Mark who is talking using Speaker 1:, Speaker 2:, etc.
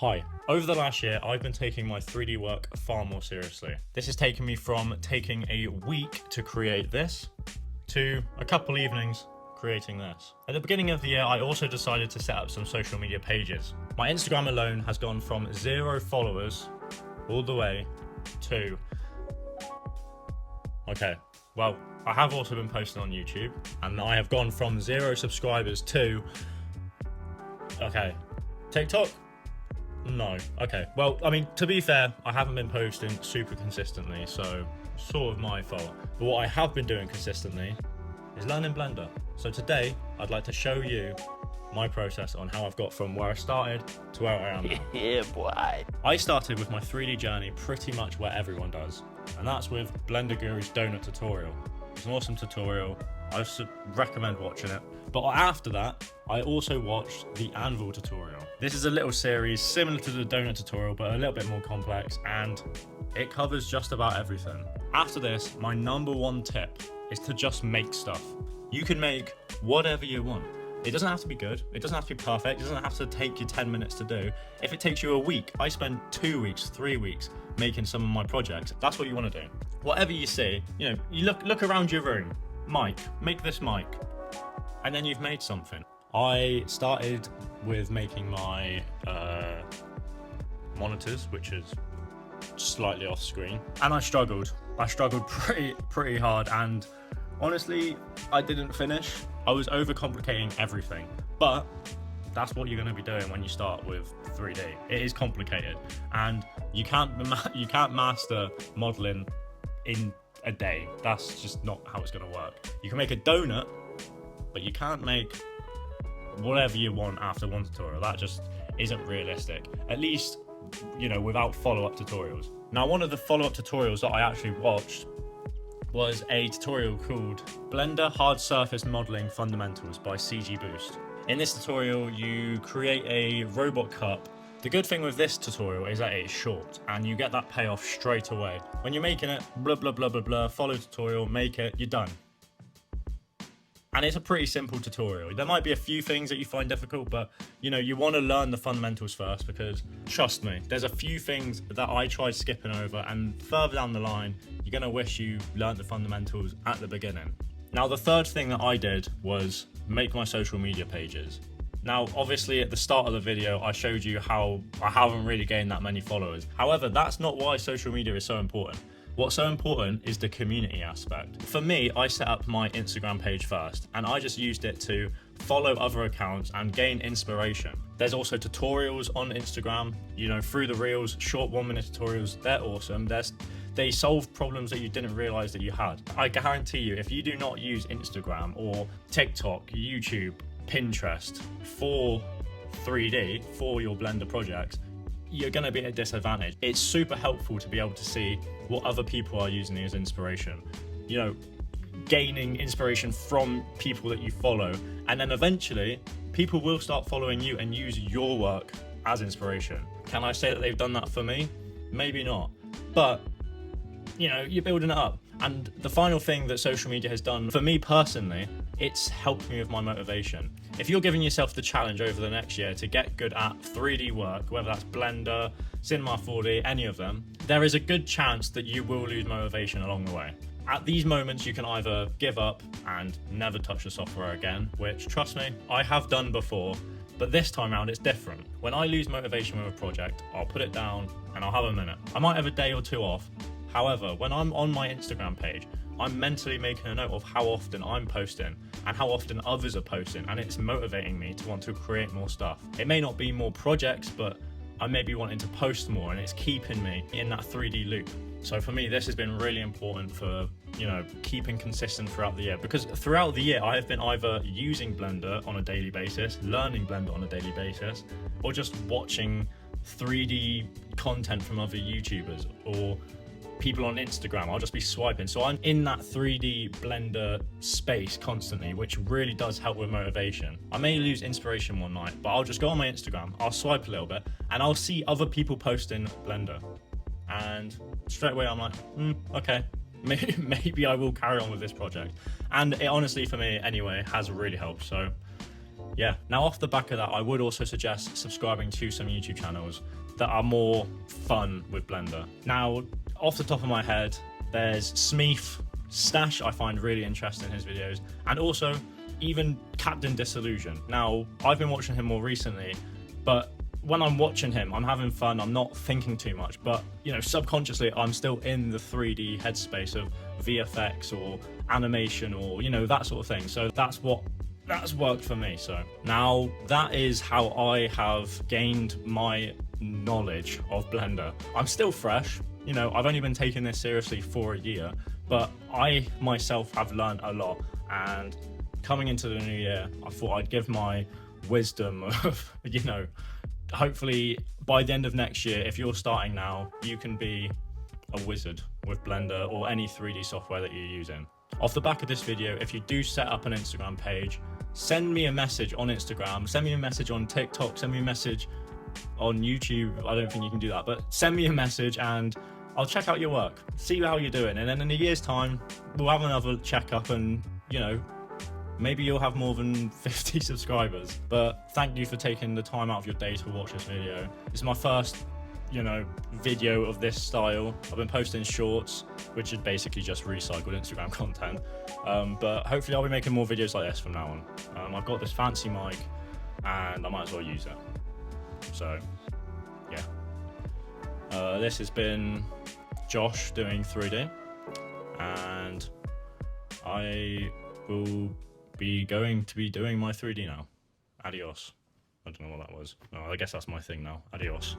Speaker 1: Hi. Over the last year, I've been taking my 3D work far more seriously. This has taken me from taking a week to create this to a couple evenings creating this. At the beginning of the year, I also decided to set up some social media pages. My Instagram alone has gone from 0 followers all the way to... Okay, well, I have also been posting on YouTube, and I have gone from 0 subscribers to... Okay, TikTok? No. Okay. Well, I mean, to be fair, I haven't been posting super consistently, so sort of my fault. But what I have been doing consistently is learning Blender. So today, I'd like to show you my process on how I've got from where I started to where I am now.
Speaker 2: Yeah, boy.
Speaker 1: I started with my 3D journey pretty much where everyone does, and that's with Blender Guru's donut tutorial. It's an awesome tutorial. I recommend watching it. But after that, I also watched the Anvil tutorial. This is a little series similar to the donut tutorial, but a little bit more complex, and it covers just about everything. After this, my #1 tip is to just make stuff. You can make whatever you want. It doesn't have to be good. It doesn't have to be perfect. It doesn't have to take you 10 minutes to do. If it takes you a week, I spend 2 weeks, 3 weeks making some of my projects. That's what you want to do. Whatever you see, you know, you look around your room. Mic, make this mic. And then you've made something. I started with making my monitors, which is slightly off screen, and I struggled pretty hard, and honestly I didn't finish. I was overcomplicating everything, but that's what you're going to be doing when you start with 3D. It is complicated, and you can't master modeling in a day. That's just not how it's going to work. You can make a donut, but you can't make whatever you want after one tutorial. That just isn't realistic. At least, you know, without follow-up tutorials. Now, one of the follow-up tutorials that I actually watched was a tutorial called Blender Hard Surface Modeling Fundamentals by CG Boost. In this tutorial, you create a robot cup. The good thing with this tutorial is that it's short and you get that payoff straight away. When you're making it, blah, blah, blah, blah, blah, follow tutorial, make it, you're done. And it's a pretty simple tutorial. There might be a few things that you find difficult, but you know, you want to learn the fundamentals first, because trust me, there's a few things that I tried skipping over, and further down the line, you're gonna wish you learned the fundamentals at the beginning. Now, the third thing that I did was make my social media pages. Now, obviously at the start of the video, I showed you how I haven't really gained that many followers. However, that's not why social media is so important. What's so important is the community aspect. For me, I set up my Instagram page first, and I just used it to follow other accounts and gain inspiration. There's also tutorials on Instagram, you know, through the reels, short 1-minute tutorials. They're awesome. They solve problems that you didn't realize that you had. I guarantee you, if you do not use Instagram or TikTok, YouTube, Pinterest for 3D, for your Blender projects, you're going to be at a disadvantage. It's super helpful to be able to see what other people are using as inspiration. You know, gaining inspiration from people that you follow, and then eventually people will start following you and use your work as inspiration. Can I say that they've done that for me? Maybe not, but you know, you're building it up. And the final thing that social media has done for me personally, it's helped me with my motivation. If you're giving yourself the challenge over the next year to get good at 3D work, whether that's Blender, Cinema 4D, any of them, there is a good chance that you will lose motivation along the way. At these moments, you can either give up and never touch the software again, which, trust me, I have done before, but this time around it's different. When I lose motivation with a project, I'll put it down and I'll have a minute. I might have a day or two off. However, when I'm on my Instagram page, I'm mentally making a note of how often I'm posting and how often others are posting, and it's motivating me to want to create more stuff. It may not be more projects, but I may be wanting to post more, and it's keeping me in that 3D loop. So for me, this has been really important for, you know, keeping consistent throughout the year, because throughout the year I have been either using Blender on a daily basis, learning Blender on a daily basis, or just watching 3D content from other YouTubers or people on Instagram. I'll just be swiping. So I'm in that 3D Blender space constantly, which really does help with motivation. I may lose inspiration one night, but I'll just go on my Instagram, I'll swipe a little bit, and I'll see other people posting Blender. And straight away I'm like, okay, maybe I will carry on with this project. And it honestly, for me anyway, has really helped. So yeah, now off the back of that, I would also suggest subscribing to some YouTube channels that are more fun with Blender. Now, off the top of my head, there's Smeef, Stash, I find really interesting in his videos, and also even Captain Disillusion. Now, I've been watching him more recently, but when I'm watching him, I'm having fun, I'm not thinking too much, but subconsciously I'm still in the 3D headspace of VFX or animation or that sort of thing. So that's worked for me. So now that is how I have gained my knowledge of Blender. I'm still fresh, I've only been taking this seriously for a year, but I myself have learned a lot, and coming into the new year, I thought I'd give my wisdom of, hopefully by the end of next year, if you're starting now, you can be a wizard with Blender or any 3D software that you're using. Off the back of this video, if you do set up an Instagram page, send me a message on Instagram, send me a message on TikTok, send me a message on YouTube. I don't think you can do that, but send me a message and I'll check out your work, see how you're doing, and then in a year's time, we'll have another checkup and, maybe you'll have more than 50 subscribers. But thank you for taking the time out of your day to watch this video. This is my first, video of this style. I've been posting shorts, which is basically just recycled Instagram content. But hopefully I'll be making more videos like this from now on. I've got this fancy mic and I might as well use it. So, yeah. This has been Josh doing 3D, and I will be going to be doing my 3D now. Adios. I don't know what that was. No, I guess that's my thing now. Adios.